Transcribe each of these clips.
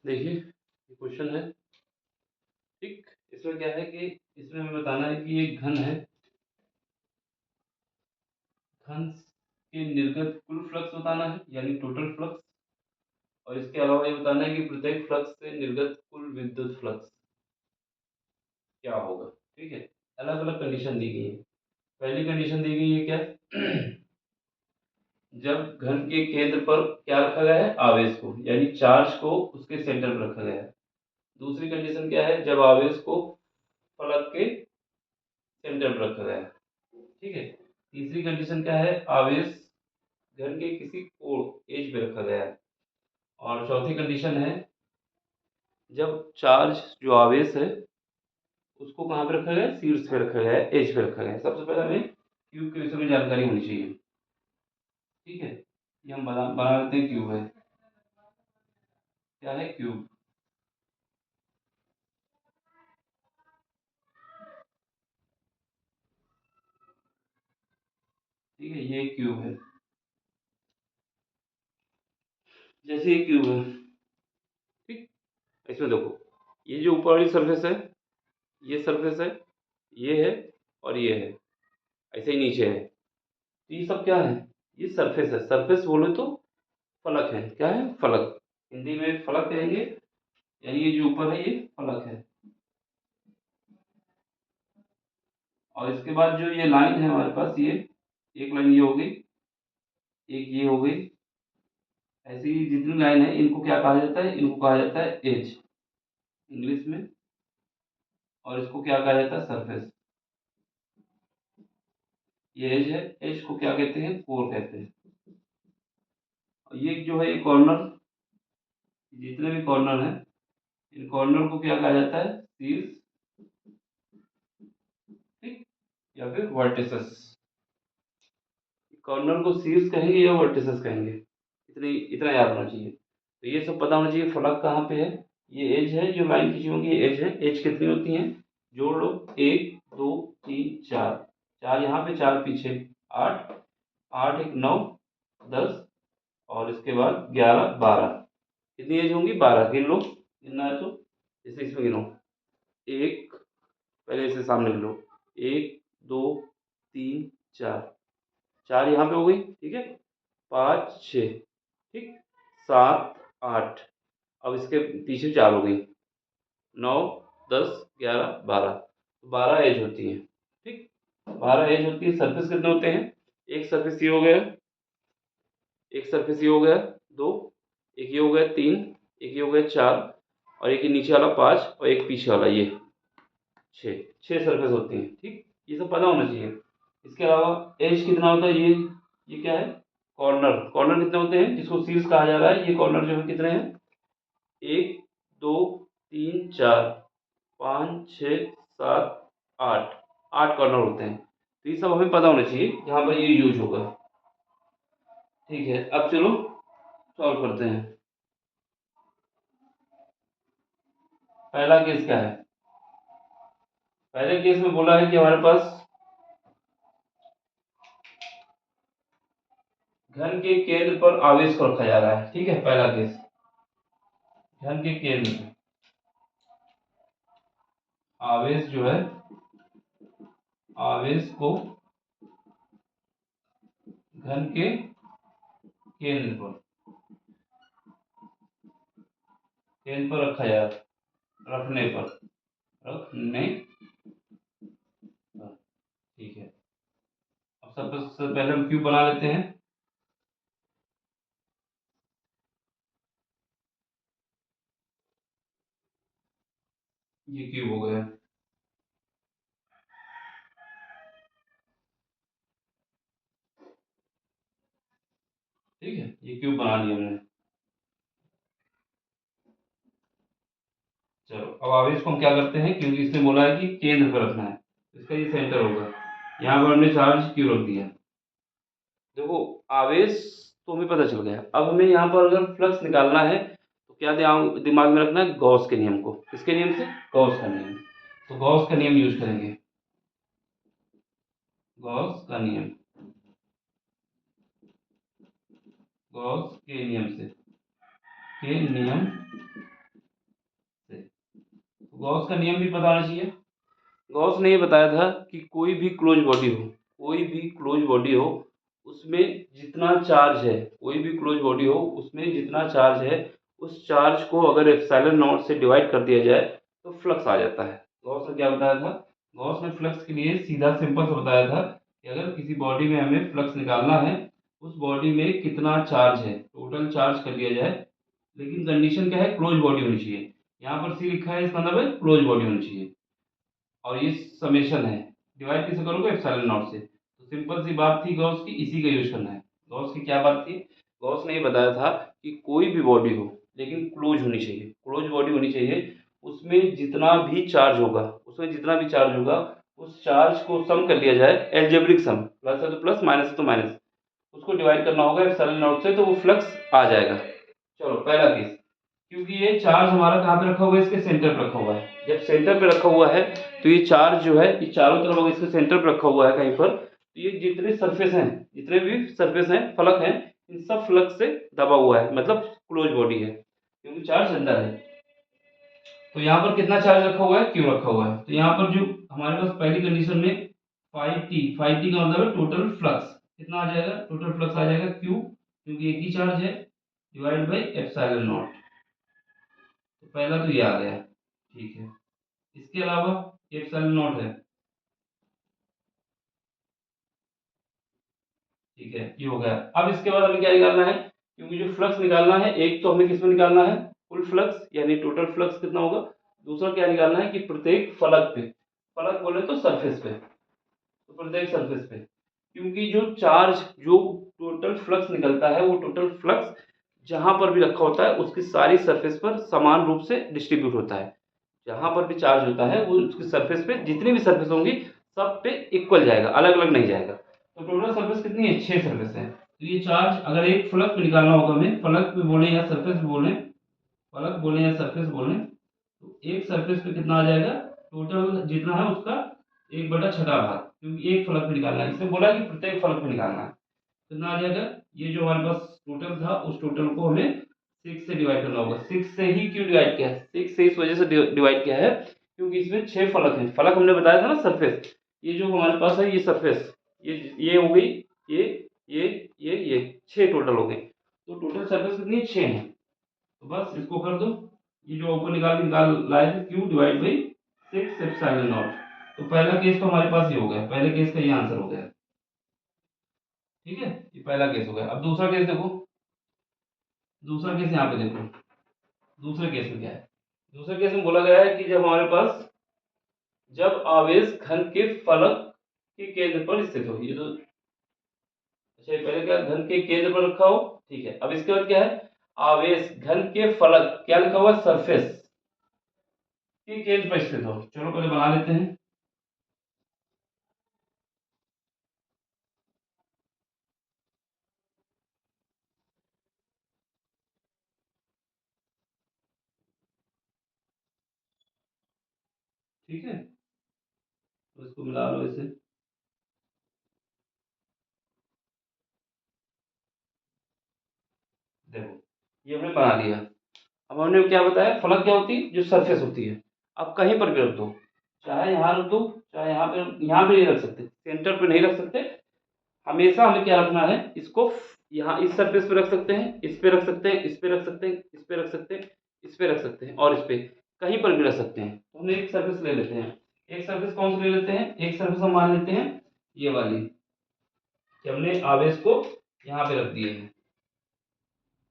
देखिए, ये क्वेश्चन है, ठीक? इसमें क्या है कि इसमें हमें बताना है कि ये घन है, घन के निर्गत कुल फ्लक्स बताना है, यानी टोटल फ्लक्स। और इसके अलावा ये बताना है कि प्रत्येक फ्लक्स से निर्गत कुल विद्युत फ्लक्स क्या होगा, ठीक है? अलग-अलग कंडीशन दी गई है। पहली कंडीशन दी गई है क्या? जब घन के केंद्र पर क्या रखा गया है? आवेश को, यानी चार्ज को उसके सेंटर पर रखा गया है। दूसरी कंडीशन क्या है? जब आवेश को फलक के सेंटर पर रखा गया है, ठीक है? तीसरी कंडीशन क्या है? आवेश घन के किसी कोण एज पे रखा गया है। और चौथी कंडीशन है, जब चार्ज जो आवेश है उसको कहाँ पे रखा गया है? शीर्ष पे रखा गया है, एज पे रखा गया है। सबसे पहले हमें क्यूब के विषय में जानकारी होनी चाहिए, ठीक है? ये हम बना बना लेते हैं, क्यूब है। क्या है? क्यूब। ठीक है, ये क्यूब है। जैसे ये क्यूब है, ठीक? इसमें देखो, ये जो ऊपर वाली सरफेस है, ये सरफेस है, ये है और ये है, ऐसे ही नीचे है। तो ये सब क्या है? ये सरफेस है। सरफेस बोले तो फलक है। क्या है? फलक। हिंदी में फलक कहेंगे, यानी ये जो ऊपर है ये फलक है। और इसके बाद जो ये लाइन है हमारे पास, ये एक लाइन ये हो गई, एक ये हो गई। ऐसी जितनी लाइन है इनको क्या कहा जाता है? इनको कहा जाता है एज इंग्लिश में। और इसको क्या कहा जाता है? सरफेस। ये एज है, एज को क्या कहते हैं? कोर कहते हैं। और ये जो है ये कॉर्नर, जितने भी कॉर्नर हैं इन कॉर्नर को क्या कहा जाता है? शीर्ष, ठीक? या फिर वर्टिसेस। कॉर्नर को शीर्ष कहेंगे या वर्टिसेस कहेंगे, इतनी इतना याद होना चाहिए। तो ये सब पता होना चाहिए। फलक कहाँ पे है? ये एज है, जो लाइन खींची होगी ये एज है। एज कितनी होती है? जोड़ लो, एक दो तीन चार, चार यहाँ पे चार पीछे, आठ, आठ एक नौ, दस, और इसके बाद ग्यारह बारह। कितनी एज होंगी? बारह। गिन लो, गिनना है तो। जैसे इसमें गिनो, एक, पहले इसे सामने गिनो, एक दो तीन चार, चार यहाँ पे हो गई, ठीक है? पाँच छः, ठीक? सात आठ, अब इसके पीछे चार हो गई, नौ दस ग्यारह बारह, तो बारह एज होती है, ठीक? बारह एज होती है। सरफेस कितने होते हैं? एक सरफेस ये हो गया, एक सरफेस ये हो गया दो, एक ये हो गया तीन, एक ये हो गया चार, और एक ये नीचे वाला पाँच, और एक पीछे वाला ये छः। छः सरफेस होती हैं, ठीक? ये सब पता होना चाहिए। इसके अलावा एज कितना होता है? ये क्या है? कॉर्नर। कॉर्नर कितने होते हैं जिसको शीर्ष कहा जा रहा है? ये कॉर्नर जो है कितने हैं? एक दो तीन चार पाँच छः सात आठ, आठ कॉर्नर होते हैं। तो ये सब हमें पता होना चाहिए जहाँ पर ये यूज होगा, ठीक है? अब चलो सॉल्व करते हैं। पहला केस क्या है? पहले केस में बोला है कि हमारे पास घन के केंद्र पर आवेश को रखा जा रहा है, ठीक है? पहला केस, घन के केंद्र पे आवेश जो है, आवेश को घन के केंद्र पर, केंद्र पर रखा जा रखने पर, रखने पर, ठीक है? अब सबसे पहले हम क्यूब बना लेते हैं। ये क्यूब हो गया, ठीक है? ये क्यूब बना लिया हमने। चलो अब आवेश को हम क्या करते हैं, क्योंकि इसने बोला है कि केंद्र पर रखना है, इसका ये सेंटर होगा। यहाँ पर हमने चार्ज क्यू रख दिया। देखो, आवेश तो हमें पता चल गया। अब हमें यहाँ पर अगर फ्लक्स निकालना है तो क्या दिमाग में रखना है? गॉस के नियम को। किसके नियम से? गॉस का नियम। तो गॉस का नियम यूज करेंगे, गॉस का नियम, गॉस के नियम से, के नियम गॉस का नियम भी पता होना चाहिए। गॉस ने ये बताया था कि कोई भी क्लोज बॉडी हो, कोई भी क्लोज बॉडी हो, उसमें जितना चार्ज है, कोई भी क्लोज बॉडी हो उसमें जितना चार्ज है, उस चार्ज को अगर एप्सिलॉन नॉट से डिवाइड कर दिया जाए तो फ्लक्स आ जाता है। गॉस ने क्या बताया था? गॉस ने फ्लक्स के लिए सीधा सिंपल सा बताया था कि अगर किसी बॉडी में हमें फ्लक्स निकालना है, उस बॉडी में कितना चार्ज है, टोटल चार्ज कर लिया जाए, लेकिन कंडीशन क्या है? क्लोज बॉडी होनी चाहिए। यहाँ पर सी लिखा है, इसका मतलब है क्लोज बॉडी होनी चाहिए, और ये समेशन है, डिवाइड किसे करोगे? एप्सिलॉन नॉट से। तो सिंपल सी बात थी गॉस की, इसी का यूज करना है। गॉस की क्या बात थी? गॉस ने ये बताया था कि कोई भी बॉडी हो लेकिन क्लोज होनी चाहिए, क्लोज बॉडी होनी चाहिए, उसमें जितना भी चार्ज होगा, उसमें जितना भी चार्ज होगा, उस चार्ज को सम कर लिया जाए, एल्जेब्रिक सम, प्लस है तो प्लस, माइनस है तो माइनस, उसको डिवाइड करना होगा एप्सिलॉन नॉट से, तो वो फ्लक्स आ जाएगा। चलो पहला केस, क्योंकि ये चार्ज हमारा कहाँ पे रखा हुआ है? इसके सेंटर पे रखा हुआ है। जब सेंटर पे रखा हुआ है तो ये चार्ज जो है ये चारों तरफ अगर इसके सेंटर पे रखा हुआ है कहीं पर, तो ये जितने सरफेस हैं, जितने भी सरफेस हैं, फलक हैं, इन सब फलक से दबा हुआ है, मतलब क्लोज बॉडी है, क्योंकि चार्ज अंदर है। तो यहाँ पर कितना चार्ज रखा हुआ है? क्यू रखा हुआ है। तो यहाँ पर जो हमारे पास पहली कंडीशन में 5t, 5t का मतलब है टोटल फ्लक्स कितना आ जाएगा? टोटल फ्लक्स आ जाएगा क्यू, क्योंकि एक ही चार्ज है, डिवाइड बाई एप्सिलॉन नॉट। तो पहला तो ये आ गया, ठीक है। इसके अलावा एप्सिलॉन नॉट है, ठीक है, ये हो गया। अब इसके बाद हमें क्या निकालना है? क्योंकि जो फ्लक्स निकालना है, एक तो हमें किसमें निकालना है? फुल फ्लक्स, यानी टोटल फ्लक्स कितना होगा। दूसरा क्या निकालना है कि प्रत्येक फलक पे, फलक बोले तो सरफेस पे, तो प्रत्येक सरफेस पे, क्योंकि जो चार्ज, जो टोटल फ्लक्स निकलता है, वो टोटल फ्लक्स जहां पर भी रखा होता है उसकी सारी सरफेस पर समान रूप से डिस्ट्रीब्यूट होता है। जहां पर भी चार्ज होता है वो उसकी सरफेस पे, जितनी भी सरफेस होंगी सब पे इक्वल जाएगा, अलग अलग नहीं जाएगा। तो टोटल सरफेस कितनी है? 6 सरफेस है। तो ये चार्ज अगर एक फलक पे निकालना होगा हमें, फलक पे बोले या सरफेस पे बोले, फलक बोले या सरफेस बोले, तो एक सरफेस पे कितना आ जाएगा? टोटल जितना है उसका 1/6 भाग, क्योंकि एक फलक पे निकालना है, इसमें बोला कि प्रत्येक फलक पे निकालना है। कितना आ जाएगा? ये जो हमारे पास टोटल था, उस टोटल को हमें 6 से डिवाइड करना होगा। 6 से ही क्यों डिवाइड किया है? 6 से इस वजह से डिवाइड किया है क्योंकि इसमें 6 फलक हैं। फलक हमने बताया था ना, सरफेस, ये जो हमारे पास है ये सरफेस, ये हो गई, ये ये ये 6 टोटल हो गए। तो टोटल सरफेस कितनी है? 6 है। तो बस इसको कर दो, ये जो ऊपर निकाल लाए थे, Q divide by 6 epsilon not. तो पहला केस तो हमारे पास ये हो गया, पहले केस का ये आंसर हो गया, ठीक है। ये पहला केस हो गया। अब दूसरा केस देखो, दूसरा केस यहाँ पे देखो, दूसरे केस में क्या है? दूसरे केस में बोला गया है कि जब हमारे पास, जब आवेश घन के फलक के केंद्र पर स्थित हो, ये तो अच्छा, पहले क्या घन के केंद्र पर रखा हो, ठीक है। अब इसके बाद क्या है? आवेश घन के फलक, क्या लिखा हुआ? सरफेस के केंद्र पर स्थित हो। चलो पहले बना लेते हैं। ठीक है, तो इसको मिला लो इसे, देखो ये हमने बना लिया। अब हमने क्या बताया? फलक क्या होती है? जो सरफेस होती है। अब कहीं पर भी रख दो, चाहे यहाँ रख दो, चाहे यहाँ पे, यहाँ पे नहीं रख सकते, सेंटर पे नहीं रख सकते। हमेशा हमें क्या रखना है? इसको यहाँ इस सरफेस पे रख सकते हैं, इस पे रख सकते हैं, इस पे रख सकते हैं, इस पे रख सकते हैं, इस पे रख सकते हैं, और इस पे कहीं पर भी रख सकते हैं। तो हम एक सरफेस ले लेते हैं। एक सरफेस कौन सी ले लेते हैं? एक सरफेस हम मान लेते हैं ये वाली, कि हमने आवेश को यहाँ पे रख दिए हैं,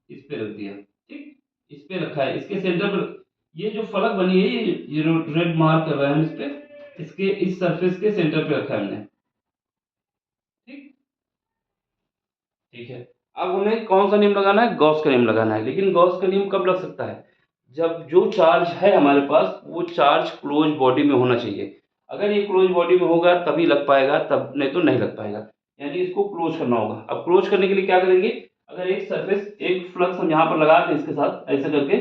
इस पे रख दिया, ठीक, इस पे रखा है, इसके सेंटर पर। ये जो फलक बनी है, ये रेड मार्क कर रहा है हम इस पे, इसके इस सरफेस के सेंटर पे रखा है हमने, ठीक, ठीक है। अब हमें कौन सा नियम लगाना है? गॉस का नियम लगाना है। लेकिन गॉस का नियम कब लग सकता है? जब जो चार्ज है हमारे पास, वो चार्ज क्लोज बॉडी में होना चाहिए। अगर ये क्लोज बॉडी में होगा तभी लग पाएगा, तब नहीं तो नहीं लग पाएगा। यानी इसको क्लोज करना होगा। अब क्लोज करने के लिए क्या करेंगे? अगर एक सरफेस, एक फ्लक्स हम यहाँ पर लगा दें इसके साथ ऐसे करके,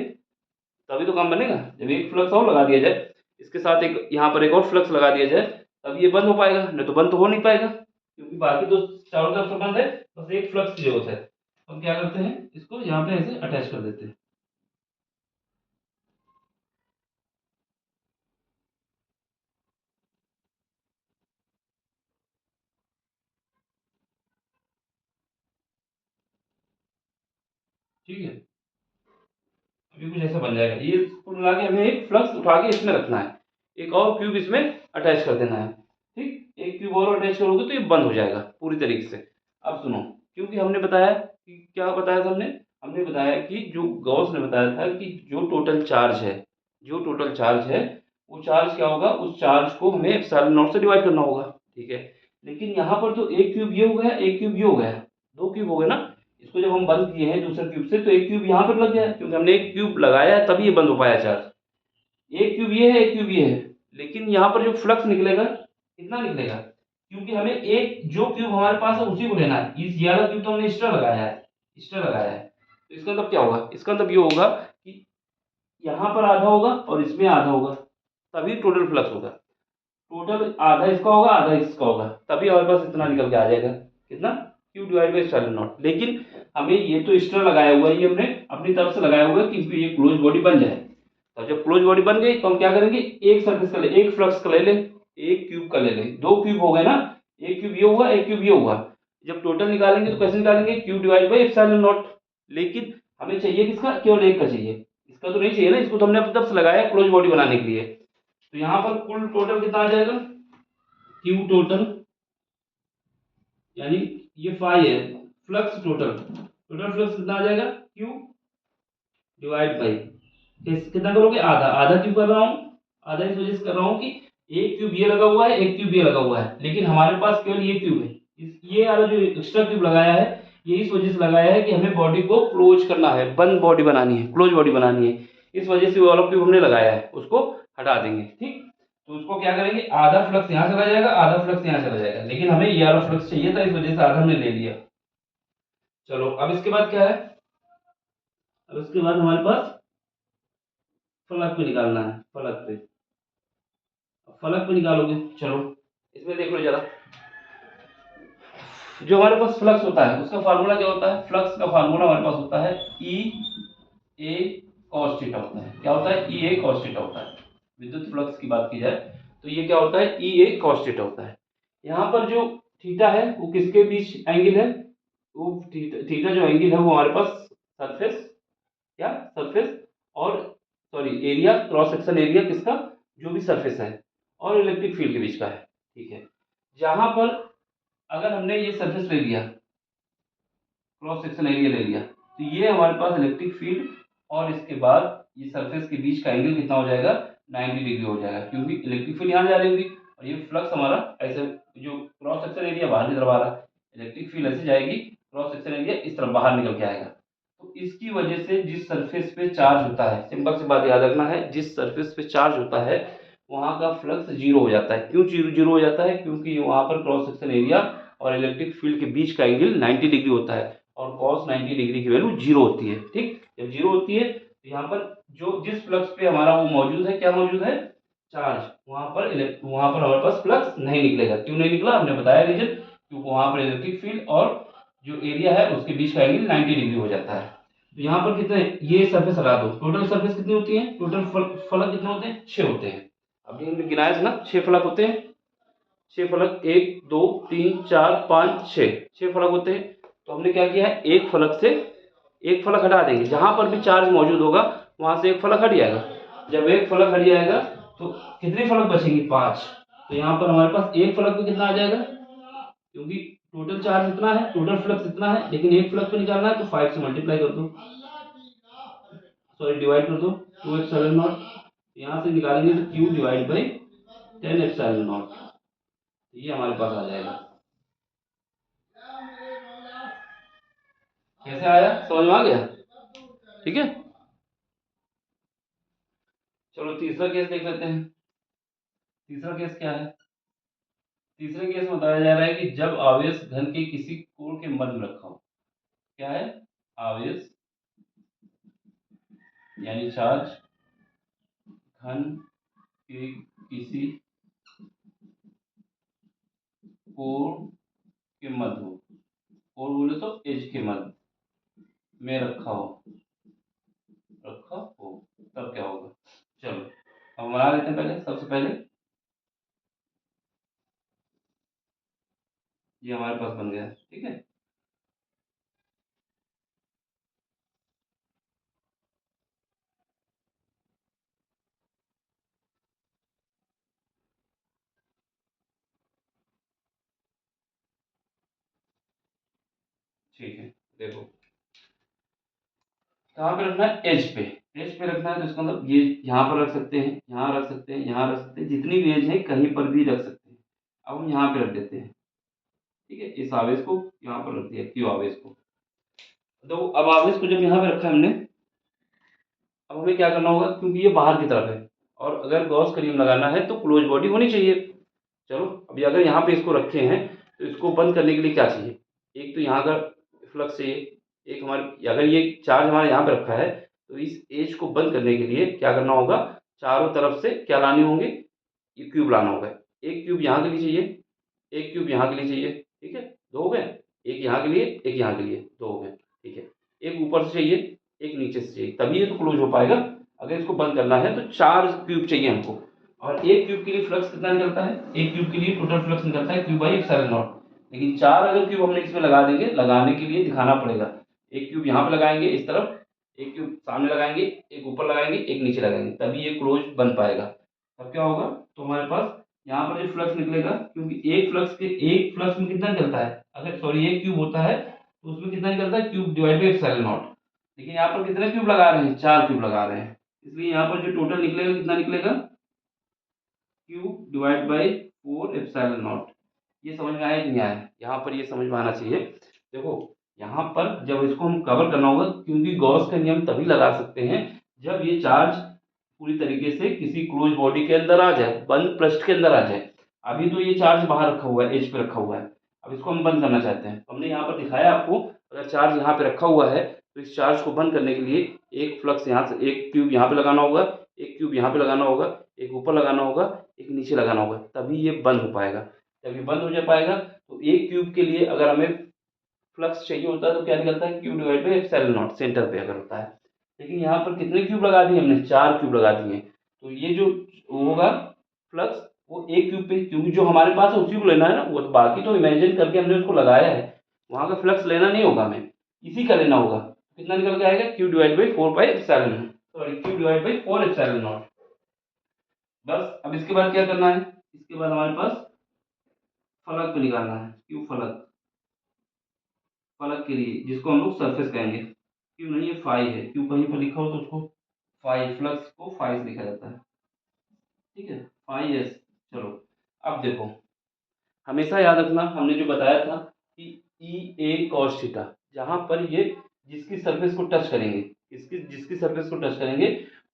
तभी तो काम बनेगा। जब एक फ्लक्स और लगा दिया जाए, इसके साथ एक यहाँ पर एक और फ्लक्स लगा दिया जाए, तब ये बंद हो पाएगा, नहीं तो बंद तो हो नहीं पाएगा, क्योंकि बाकी तो चारों तरफ से बंद है, बस एक फ्लक्स की जरूरत है। हम क्या करते हैं? इसको यहाँ पे ऐसे अटैच कर देते हैं। ठीक है, अभी कुछ ऐसा बन जाएगा। ये कुल मिला के हमें एक फ्लक्स उठा के इसमें रखना है, एक और क्यूब इसमें अटैच कर देना है। ठीक, एक क्यूब और अटैच करोगे तो ये बंद हो जाएगा पूरी तरीके से। अब सुनो, क्योंकि हमने बताया कि क्या बताया था हमने बताया कि जो गॉस ने बताया था कि जो टोटल चार्ज है, जो टोटल चार्ज है, वो चार्ज क्या होगा, उस चार्ज को हमें एप्सिलॉन नॉट से डिवाइड करना होगा। ठीक है, लेकिन यहाँ पर तो एक क्यूब ये हो गया, एक क्यूब ये हो गया, दो क्यूब हो गए ना। इसको जब हम बंद किए हैं दूसरे क्यूब से, तो एक क्यूब यहाँ पर लग गया, क्योंकि हमने एक क्यूब लगाया है तभी ये बंद हो पाया चार्ज। एक क्यूब ये है, एक क्यूब ये है, लेकिन यहाँ पर जो फ्लक्स निकलेगा कितना निकलेगा, क्योंकि हमें एक जो क्यूब हमारे पास है उसी को लेना है। इस ये वाला क्यूब तो हमने एक्स्ट्रा लगाया है, एक्स्ट्रा लगाया है। तो इसका मतलब क्या होगा, इसका मतलब ये होगा कि यहाँ पर आधा होगा और इसमें आधा होगा, तभी टोटल फ्लक्स होगा। टोटल आधा इसका होगा, आधा इसका होगा, तभी हमारे पास इतना निकल के आ जाएगा, कितना, Q divide by epsilon not. लेकिन हमें ये तो एक्स्ट्रा लगाया हुआ है, ये हमने अपनी तरफ से लगाया हुआ है क्योंकि ये क्लोज बॉडी बन जाए। तो जब क्लोज बॉडी बन गई तो हम क्या करेंगे, एक सर्फेस का ले, एक फ्लक्स का ले ले, एक क्यूब का ले ले, दो क्यूब हो गए ना, एक क्यूब ये हुआ, एक क्यूब ये हुआ। जब टोटल निकालेंगे तो कैसे निकालेंगे, cube divide by epsilon not. लेकिन हमें चाहिए किसका, केवल एक का चाहिए, इसका तो नहीं चाहिए ना, इसको तो हमने अपनी तरफ से लगाया क्लोज बॉडी बनाने के लिए। तो यहाँ पर कुल टोटल कितना आ जाएगा, क्यू टोटल, यानी ये फाई है, फ्लक्स टोटल, टोटल फ्लक्स कितना आ जाएगा, क्यू डिवाइड बाई कितना करोगे, आधा, आधा क्यों कर रहा हूँ, आधा इस वजह से कर रहा हूँ कि एक क्यूब ये लगा हुआ है, एक क्यूब ये लगा हुआ है, लेकिन हमारे पास केवल ये क्यूब है। ये वाला जो एक्स्ट्रा क्यूब लगाया है, ये इस वजह से लगाया है कि हमें बॉडी को क्लोज करना है, बंद बॉडी बनानी है, क्लोज बॉडी बनानी है। इस वजह से वो वाला क्यूब हमने लगाया है, उसको हटा देंगे। ठीक, तो उसको क्या करेंगे, आधा फ्लक्स यहाँ चला जाएगा, आधा फ्लक्स यहाँ चला जाएगा, लेकिन हमें ये वाला फ्लक्स चाहिए था, इस वजह से आधा हमने ले लिया। चलो अब इसके बाद क्या है, अब इसके बाद हमारे पास फलक पे निकालना है, फलक पे, फलक पे निकालोगे। चलो इसमें देख लो जरा, जो हमारे पास फ्लक्स होता है उसका फार्मूला क्या होता है, फ्लक्स का फार्मूला हमारे पास होता है ई ए कॉस थीटा होता है। क्या होता है, ई ए कॉस थीटा होता है। विद्युत फ्लक्स की बात की जाए तो ये क्या होता है, ई ए कॉस थीटा होता है। यहाँ पर जो थीटा है वो किसके बीच एंगल है, वो थीटा जो एंगल है वो हमारे पास सरफेस, क्या सरफेस और sorry area, cross section area किसका, जो भी सरफेस है, और इलेक्ट्रिक फील्ड के बीच का है। ठीक है, जहां पर अगर हमने ये सरफेस ले लिया, क्रॉस सेक्शन एरिया ले लिया, तो ये हमारे पास इलेक्ट्रिक फील्ड और इसके बाद ये सरफेस के बीच का एंगल कितना हो जाएगा, 90 डिग्री हो जाएगा, क्योंकि इलेक्ट्रिक फील्ड यहाँ जा रही होगी और ये फ्लक्स हमारा ऐसे, जो क्रॉस सेक्शन एरिया बाहर की तरफ आ रहा है, इलेक्ट्रिक फील्ड ऐसे जाएगी, क्रॉस सेक्शन एरिया इस तरफ बाहर निकल के आएगा। तो इसकी वजह से जिस सरफेस पे चार्ज होता है, सिंपल सी बात याद रखना है, जिस सरफेस पे चार्ज होता है वहाँ का फ्लक्स जीरो हो जाता है। क्यों जीरो जीरो हो जाता है, क्योंकि वहाँ पर क्रॉस सेक्शन एरिया और इलेक्ट्रिक फील्ड के बीच का एंगल 90 डिग्री होता है और cos 90 डिग्री की वैल्यू जीरो होती है। ठीक, जब जीरो होती है तो यहाँ पर जो जिस फ्लक्स पे हमारा वो मौजूद है, क्या मौजूद है, चार्ज, वहाँ पर हमारे पास फ्लक्स नहीं निकलेगा। क्यों नहीं निकला, हमने बताया रीजन, क्योंकि वहाँ पर इलेक्ट्रिक फील्ड और जो एरिया है उसके बीच का एंगल 90 डिग्री हो जाता है। तो यहाँ पर कितने, ये सरफेस हटा दो, टोटल सरफेस कितनी होती है, टोटल फलक कितने होते हैं, 6 होते हैं। अभी हमने गिनाया था ना, 6 फलक होते हैं, 6 फलक, 1 2 3 4 5 6, 6 फलक होते हैं। तो हमने क्या किया है, एक फलक से एक फलक हटा देंगे, जहां पर भी चार्ज मौजूद होगा वहां से एक फलक हट जाएगा। जब एक फलक हट जाएगा तो कितने फलक बचेंगे, 5। तो यहाँ पर हमारे पास एक फलक पे कितना आ जाएगा, क्योंकि टोटल चार्ज इतना है, टोटल फ्लक्स इतना है, लेकिन एक फ्लक्स पे निकालना है तो 5 से मल्टीप्लाई कर दो, सॉरी डिवाइड कर दो, 2 एप्सिलॉन नॉट। यहाँ से निकालेंगे तो Q divide by 10 epsilon not, ये हमारे पास आ जाएगा। कैसे आया, समझ में आ गया, ठीक है। चलो तीसरा केस देख लेते हैं। तीसरा केस क्या है, तीसरे केस में बताया जा रहा है कि जब आवेश घन के किसी कोण के मध्य में रखा हो, क्या है, आवेश यानी चार्ज घन के किसी कोण के मध्य हो, कोण बोले तो एज के मध्य में रखा हो, रखा हो, तब क्या होगा। चलो अब बना लेते हैं, पहले सबसे पहले ये हमारे पास बन गया, ठीक है। ठीक है, देखो कहाँ पे रखना है, एज पे रखना है। तो इसका मतलब ये यहाँ पर रख सकते हैं, यहाँ रख सकते हैं, यहाँ रख सकते हैं, जितनी भी एज है कहीं पर भी रख सकते हैं। अब हम यहाँ पे रख देते हैं, ठीक है, इस आवेश को यहाँ पर रख दिया, क्यू आवेश को। तो अब आवेश को जब यहाँ पे रखा हमने, अब हमें क्या करना होगा, क्योंकि ये बाहर की तरफ है और अगर गॉस का नियम लगाना है तो क्लोज बॉडी होनी चाहिए। चलो अभी अगर यहाँ पे इसको रखे हैं तो इसको बंद करने के लिए क्या चाहिए, एक तो यहाँ का फ्लक्स चाहिए, एक हमारे अगर ये चार्ज हमारे यहाँ पे रखा है तो इस एज को बंद करने के लिए क्या करना होगा, चारों तरफ से क्या लाने होंगे, ये क्यूब लाना होगा। एक क्यूब यहाँ के लिए चाहिए, एक क्यूब यहाँ के लिए चाहिए, ठीक है, दो हो गए। एक यहाँ के लिए, एक यहाँ के लिए, दो हो गए, ठीक है। एक ऊपर से चाहिए, एक नीचे से चाहिए, तभी ये तो क्लोज हो पाएगा। अगर इसको बंद करना है तो 4 क्यूब चाहिए हमको। और एक क्यूब के लिए फ्लक्स कितना निकलता है, एक क्यूब के लिए टोटल फ्लक्स निकलता है क्यू बाई एप्सिलॉन नॉट। लेकिन 4 अगर क्यूब हमने इसमें लगा देंगे, लगाने के लिए दिखाना पड़ेगा। एक क्यूब यहाँ पे लगाएंगे इस तरफ, एक क्यूब सामने लगाएंगे, एक ऊपर लगाएंगे, एक नीचे लगाएंगे, तभी ये क्लोज बन पाएगा। तब क्या होगा, तो हमारे पास यहाँ पर जो फ्लक्स निकलेगा, क्योंकि एक फ्लक्स में कितना निकलता है, अगर सॉरी एक क्यूब होता है तो उसमें कितना निकलता है, cube divide by epsilon not. लेकिन यहाँ पर कितने क्यूब लगा रहे हैं, 4 क्यूब लगा रहे हैं, इसलिए यहाँ पर जो टोटल निकलेगा कितना निकलेगा, cube divide by 4 epsilon not. ये समझ में आया कि नहीं आया, यहाँ पर ये समझ में आना चाहिए। देखो यहाँ पर जब इसको हम कवर करना होगा, क्योंकि गॉस का नियम तभी लगा सकते हैं जब ये चार्ज पूरी तरीके से किसी क्लोज बॉडी के अंदर आ जाए, बंद पृष्ठ के अंदर आ जाए। अभी तो ये चार्ज बाहर रखा हुआ है, एज पे रखा हुआ है। अब इसको हम बंद करना चाहते हैं, हमने यहाँ पर दिखाया आपको, अगर चार्ज यहाँ पे रखा हुआ है तो इस चार्ज को बंद करने के लिए एक फ्लक्स यहाँ से, एक ट्यूब यहाँ पे लगाना होगा, एक ट्यूब यहाँ पे लगाना होगा, एक ऊपर लगाना होगा, एक नीचे लगाना होगा, तभी ये बंद हो पाएगा। जब ये बंद हो जा पाएगा तो एक क्यूब के लिए अगर हमें फ्लक्स चाहिए होता है तो क्या निकलता है, cube divide by epsilon not, centre पे अगर होता है। लेकिन यहाँ पर कितने क्यूब लगा दिए हमने, 4 क्यूब लगा दिए। तो ये जो होगा फ्लक्स, वो एक क्यूब पे, क्योंकि जो हमारे पास है उसी को लेना है ना, वो तो बाकी तो इमेजिन करके हमने उसको लगाया है, वहाँ का फ्लक्स लेना नहीं होगा हमें, इसी का लेना होगा। कितना निकल के आएगा, Q divide by 4 by epsilon, sorry Q divide by 4 epsilon not. बस अब इसके बाद क्या करना है, इसके बाद हमारे पास फलक पे निकालना है, क्यू फलक, फलक के लिए जिसको हम लोग सरफेस कहेंगे। क्यों नहीं, ये फाई है, क्यों कहीं पर लिखा हो तो उसको फाई, फ्लक्स को फाई से लिखा जाता है, ठीक है, फाई एस। चलो अब देखो, हमेशा याद रखना हमने जो बताया था कि ई ए कॉस थीटा, जहाँ पर ये जिसकी सरफेस को टच करेंगे, इसकी जिसकी सरफेस को टच करेंगे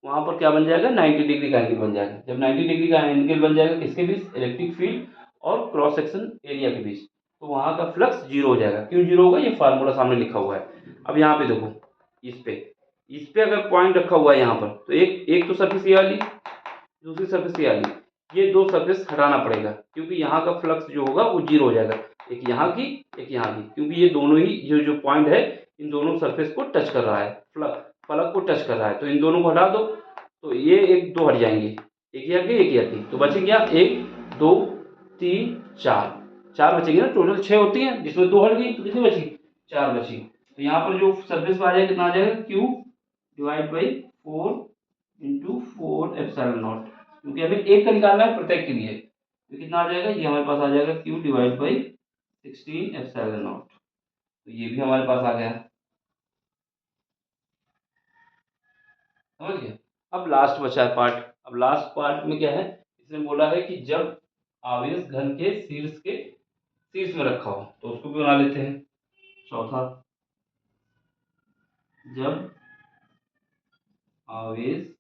वहाँ पर क्या बन जाएगा, 90 डिग्री का एंगल बन जाएगा। जब 90 डिग्री का एंगल बन जाएगा किसके बीच, इलेक्ट्रिक फील्ड और क्रॉस सेक्शन एरिया के बीच, तो वहाँ का फ्लक्स जीरो हो जाएगा। क्यों जीरो होगा, ये फार्मूला सामने लिखा हुआ है। अब यहाँ पे देखो, इस पे अगर पॉइंट रखा हुआ है यहाँ पर, तो एक एक तो सरफेस ये वाली, दूसरी सरफेस ये वाली, ये दो सरफेस हटाना पड़ेगा, क्योंकि यहाँ का फ्लक्स जो होगा वो जीरो हो जाएगा। एक यहाँ की, एक यहाँ की, क्योंकि ये दोनों ही जो जो पॉइंट है इन दोनों सरफेस को टच कर रहा है, फलक को टच कर रहा है, तो इन दोनों को हटा दो तो ये एक दो हट जाएंगे, एक ये हट गई, एक ये हट गई, तो बचेंगे क्या, एक दो तीन चार, चार बचेंगे ना, टोटल 6 होती हैं, जिसमें दो हट गई तो कितनी बची, 4 बची। तो यहाँ पर जो सरफेस पे आ जाएगा कितना आ जाएगा, Q divide by 4 into 4 epsilon not, क्योंकि हमें एक का निकालना है प्रत्येक के लिए, तो कितना आ जाएगा, ये हमारे पास आ जाएगा Q divide by 16 epsilon not. तो ये भी हमारे पास आ गया, समझ गए। अब लास्ट बचा है पार्ट, अब लास्ट पार्ट में क्या है, इसने बोला है कि जब आवेश घन के शीर्ष में रखा हो, तो उसको भी बना लेते हैं। चौथा, जब आवेश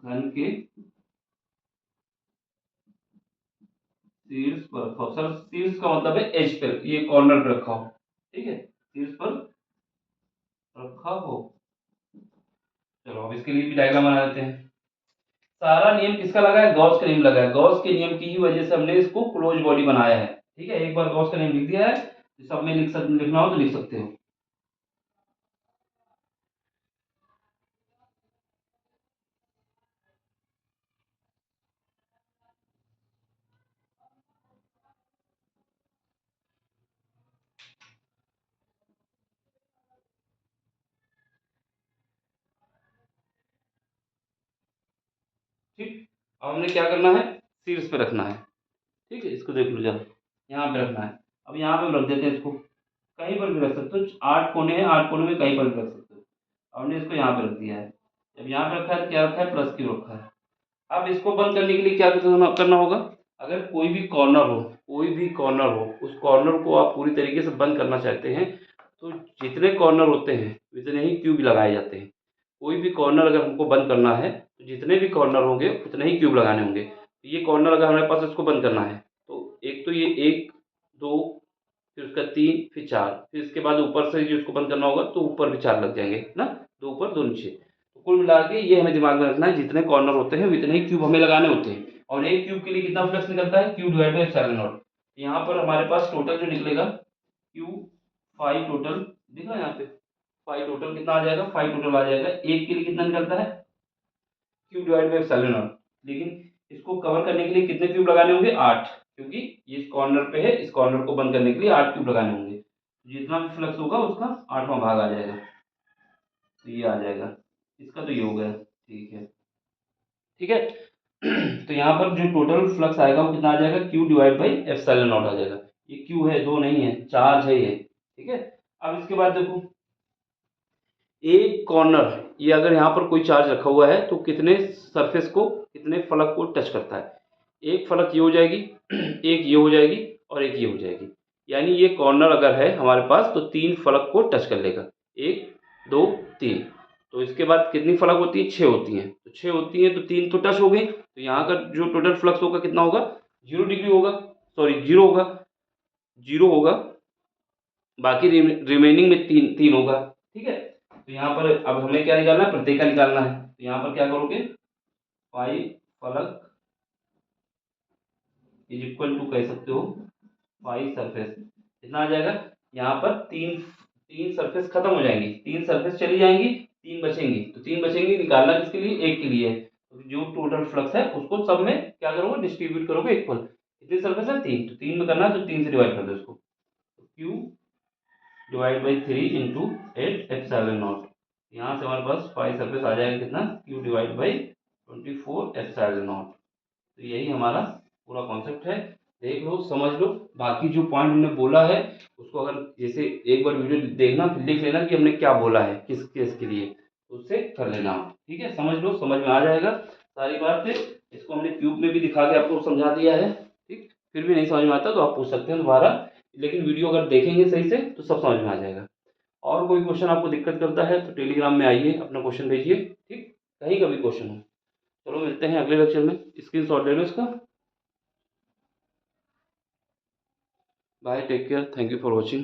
घन के शीर्ष पर रखा हो, सर शीर्ष का मतलब है एज पर, ये कॉर्नर पर रखा हो, ठीक है, शीर्ष पर रखा हो। चलो अब इसके लिए भी डायग्राम बना लेते हैं। सारा नियम किसका लगा है, गॉस का नियम लगा है, गॉस के नियम की ही वजह से हमने इसको क्लोज बॉडी बनाया है, ठीक है। एक बार गॉस का नियम लिख दिया है, सब में लिखना हो तो लिख सकते हो। ठीक, अब हमने क्या करना है, शीर्ष पे रखना है, ठीक है, इसको देख लो जरा, यहाँ पे रखना है। अब यहाँ पे हम रख देते हैं इसको, कहीं पर भी रख सकते हो, 8 कोने हैं, 8 कोने में कहीं पर भी रख सकते हो। हमने इसको यहाँ पे रख दिया है। जब यहाँ पे रखा है तो क्या रखा है, प्लस क्यू रखा है। अब इसको बंद करने के लिए क्या करना होगा, अगर कोई भी कॉर्नर हो, कोई भी कॉर्नर हो, उस कॉर्नर को आप पूरी तरीके से बंद करना चाहते हैं तो जितने कॉर्नर होते हैं उतने ही क्यूब लगाए जाते हैं। कोई भी कॉर्नर अगर हमको बंद करना है तो जितने भी कॉर्नर होंगे उतने ही क्यूब लगाने होंगे। तो ये कॉर्नर अगर हमारे पास इसको बंद करना है तो एक तो ये 1 2, फिर उसका 3, फिर 4, फिर इसके बाद ऊपर से जो इसको बंद करना होगा तो ऊपर भी 4 लग जाएंगे ना, 2 ऊपर 2 नीचे। तो कुल मिला के ये हमें दिमाग में रखना है, जितने कॉर्नर होते हैं उतने ही क्यूब हमें लगाने होते हैं। और एक क्यूब के लिए कितना फ्लक्स निकलता है, Q divide by epsilon not. यहाँ पर हमारे पास टोटल जो निकलेगा क्यू 5 टोटल, दिख रहा है यहाँ पे 5 टोटल कितना आ जाएगा, 5 टोटल आ जाएगा। एक के लिए कितना निकलता है, Q divide by epsilon not. लेकिन इसको कवर करने के लिए कितने क्यूब लगाने होंगे, 8, क्योंकि ये इस कॉर्नर पे है, इस कॉर्नर को बंद करने के लिए 8 क्यूब लगाने होंगे। जितना भी फ्लक्स होगा उसका 8वां भाग आ जाएगा, तो ये आ जाएगा। इसका तो ये हो गया, ठीक है, ठीक है। तो यहाँ पर जो टोटल फ्लक्स आएगा वो कितना आ जाएगा, Q divide by epsilon not आ जाएगा। ये क्यू है, 2 नहीं है, चार्ज है ये, ठीक है। अब इसके बाद देखो, एक कॉर्नर, ये अगर यहाँ पर कोई चार्ज रखा हुआ है तो कितने सरफेस को, कितने फलक को टच करता है, एक फलक ये हो जाएगी, एक ये हो जाएगी और एक ये हो जाएगी। यानी ये कॉर्नर अगर है हमारे पास तो 3 फलक को टच कर लेगा, 1 2 3। तो इसके बाद कितनी फलक होती है, 6 होती हैं। तो 6 होती हैं तो 3 तो टच हो गई, तो यहाँ का जो टोटल फ्लक्स होगा कितना होगा, 0 डिग्री होगा, सॉरी 0 होगा, 0 होगा। बाकी रिमेनिंग में 3 होगा, ठीक है। तो यहाँ पर अब हमें क्या निकालना है, प्रत्येक का निकालना है। तो यहाँ पर क्या करोगे, 5 फलक इज इक्वल टू कह सकते हो 5 सरफेस, कितना आ जाएगा। यहाँ पर तीन सरफेस खत्म हो जाएंगी, 3 सरफेस चली जाएंगी, 3 बचेंगी। तो 3 बचेंगी, निकालना किसके लिए, एक के लिए है। तो जो टोटल फ्लक्स है उसको सब में क्या करोगे, डिस्ट्रीब्यूट करोगे इक्वल। कितनी सरफेस है, 3, तो 3 में करना है तो 3 से डिवाइड कर दो इसको। Q divide by 3 into 8 epsilon not. यहाँ से हमारे पास 5 सरफेस आ जाएगा कितना, Q divide by 24 epsilon not. तो यही हमारा पूरा कॉन्सेप्ट है, देख लो समझ लो। बाकी जो पॉइंट हमने बोला है उसको अगर जैसे एक बार वीडियो देखना, फिर लिख लेना कि हमने क्या बोला है किस केस के लिए, तो उससे कर लेना आप, ठीक है। समझ लो, समझ में आ जाएगा सारी बातें। इसको हमने क्यूब में भी दिखा के आपको समझा दिया है, ठीक। फिर भी नहीं समझ में आता तो आप पूछ सकते हैं दोबारा, लेकिन वीडियो अगर देखेंगे सही से तो सब समझ में आ जाएगा। और कोई क्वेश्चन आपको दिक्कत करता है तो टेलीग्राम में आइए, अपना क्वेश्चन भेजिए, ठीक, कहीं का भी क्वेश्चन हो। चलो मिलते हैं अगले लेक्चर में, स्क्रीनशॉट ले लो इसका। Bye, take care, thank you for watching.